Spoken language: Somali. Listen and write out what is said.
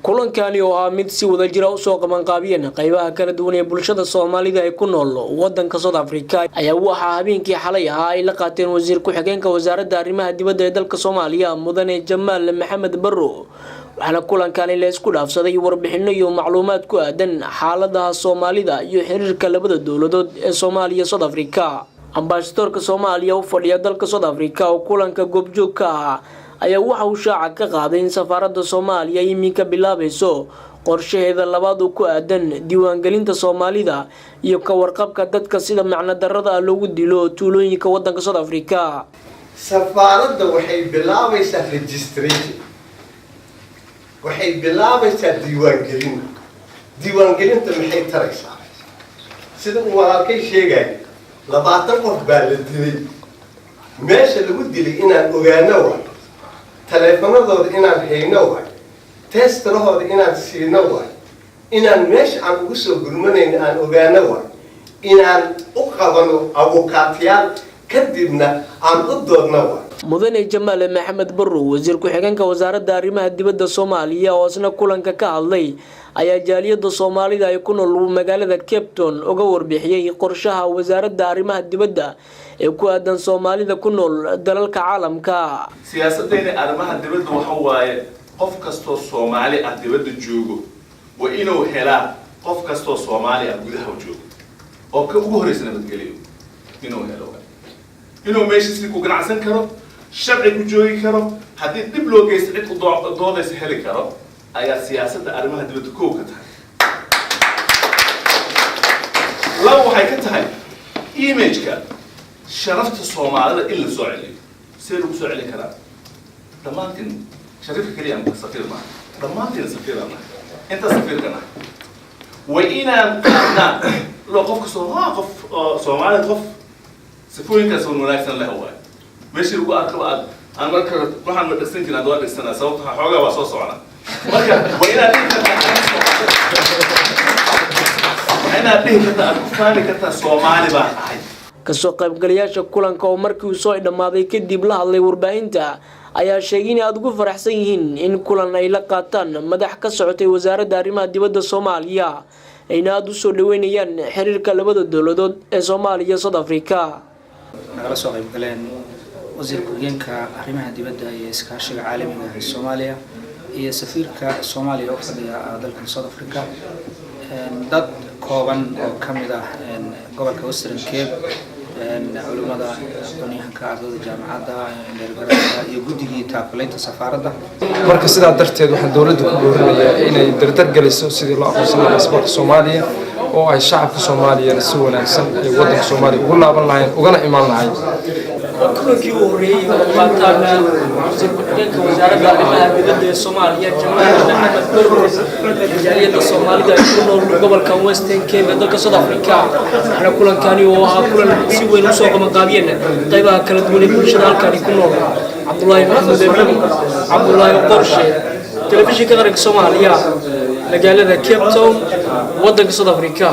kulankani oo ah mid si wada jira u soo qaban qaabiyeen qaybaha kala duwan ee bulshada Soomaalida ay ku nool wadanka South Africa ayaa waxa habeenkii xalay ahaa ay la qaateen wasiir ku xigeenka wasaaradda arrimaha dibadda ee dalka Soomaaliya mudane Jamaal Maxamed Barro waxaana kulankani la isku dhaafsaday warbixino iyo macluumaad ku aadan xaaladaha Soomaalida iyo xiriirka labada dawladood ee Soomaaliya South Africa ambassadorka Soomaaliya u fadhiya dalka South Africa oo kulanka goobjoog ka ah ayaa waxa uu shaaca ka qaaday in safaaradda Soomaaliya iminka bilaabayso qorshaheeda labaad oo ku aadan diiwaangelinta Soomaalida iyo ka warqabka dadka sida macna darrada loogu dilo tuulooyinka wadanka South Africa. Safaaradda waxay bilaabaysaa registration, waxay bilaabaysaa diiwaangelin. Diiwaangelinta maxay taraysaa? Sida uu walaalkay sheegay 20 qof baa la dilay. Meesha lagu dilay inaan ogaano waa telefonadooda inaan hayno waa testarahooda inaan siino waa inaan meesha aan ugu soo gurmanayno aan ogaano waa inaan u qabano abukaatiyal kadibna aan u doodno waa mudane Jamaal Maxamed Barro wasiir ku xigeenka wasaaradda arrimaha dibadda Soomaaliya oo isna kulanka ka hadlay ayaa jaaliyada Soomaalida ay ku nool magaalada Cape Town uga warbixiyay qorshaha wasaaradda arrimaha dibadda ee ku aadan Soomaalida ku nool dalalka caalamka. siyaasaddeena arrimaha dibadda waxa waaye qof kasto Soomaali ah dibadda joogo waa inuu helaa qof kasto Soomaali ah gudaha joogo oo ka ugu horeysa nabadgeliyo inuu helo inuu meesha si ku ganacsan karo sharci ku joogi karo haddii dib loo geysto cid u doodaysa heli karo ayaa siyaasadda arrimaha dibadda koow ka tahay. laba waxay ka tahay image-ka sharafta Soomaalida in la soo celiyo si lagu soo celin karaa dhammaantiin sharafka kaliya aan safiir ma dhammaantiin safiir ma inta safiirkana way inaan qaadnaa loo qofka Soomaali qof sifooyinkaas oo wanaagsan leh waa meeshii ugu arkaba aan marka waxaan ma dhigsan jirin adoo dhigsanaa sababta xoogaa waa soo socda marka way inaan dhihi kartaa ku faani kartaa Soomaali baan ahay. kasoo qaybgalayaasha kulanka oo markii uu soo dhamaaday kadib la hadlay warbaahinta ayaa sheegay in aad ugu faraxsan yihiin in kulan ay la qaataan madax ka socotay wasaaradda arrimaha dibadda Soomaaliya ayna aad u soo dhaweynayaan xiriirka labada dawladood ee Soomaaliya South Africa. nagala soo qaybgaleen wasiir ku xigeenka arrimaha dibadda iyo iskaashiga caalamiga ah ee Soomaaliya iyo safiirka Soomaaliya oo fadhiya dalka South Africa dad kooban oo kamid ah gobolka Western Cape culimada aqoonyahanka ardayda jaamacadda dheergarada iyo guddigii taakulaynta safaaradda. marka sidaa darteed waxaan dawladda ku dooranayaa inay dardar geliso sidii loo aqoonsan lahaa baasaboorka Soomaaliya oo ay shacabka Soomaaliyeed si wanaagsan ay wadanka Soomaaliya ugu laaban lahayn ugana imaan lahayn. kulankii uu horeeyay qaataana wasiir ku xigeenka wasaaradda arrimaha dibadda ee Soomaaliya Jamaal Maxamed Barro jaaliyada Soomaalida ay ku nool gobolka Western Cape dalka South Africa waxaana kulankani oo ahaa kulan si weyn u soo qaban qaabiyeen qaybaha kala duwan ee bulshada halkaani ku nool. Abdullahi Maxamed Ibrahim Abdullahi Qorshe telefishinka qaranka Soomaaliya magaalada Cape Town wadanka South Africa.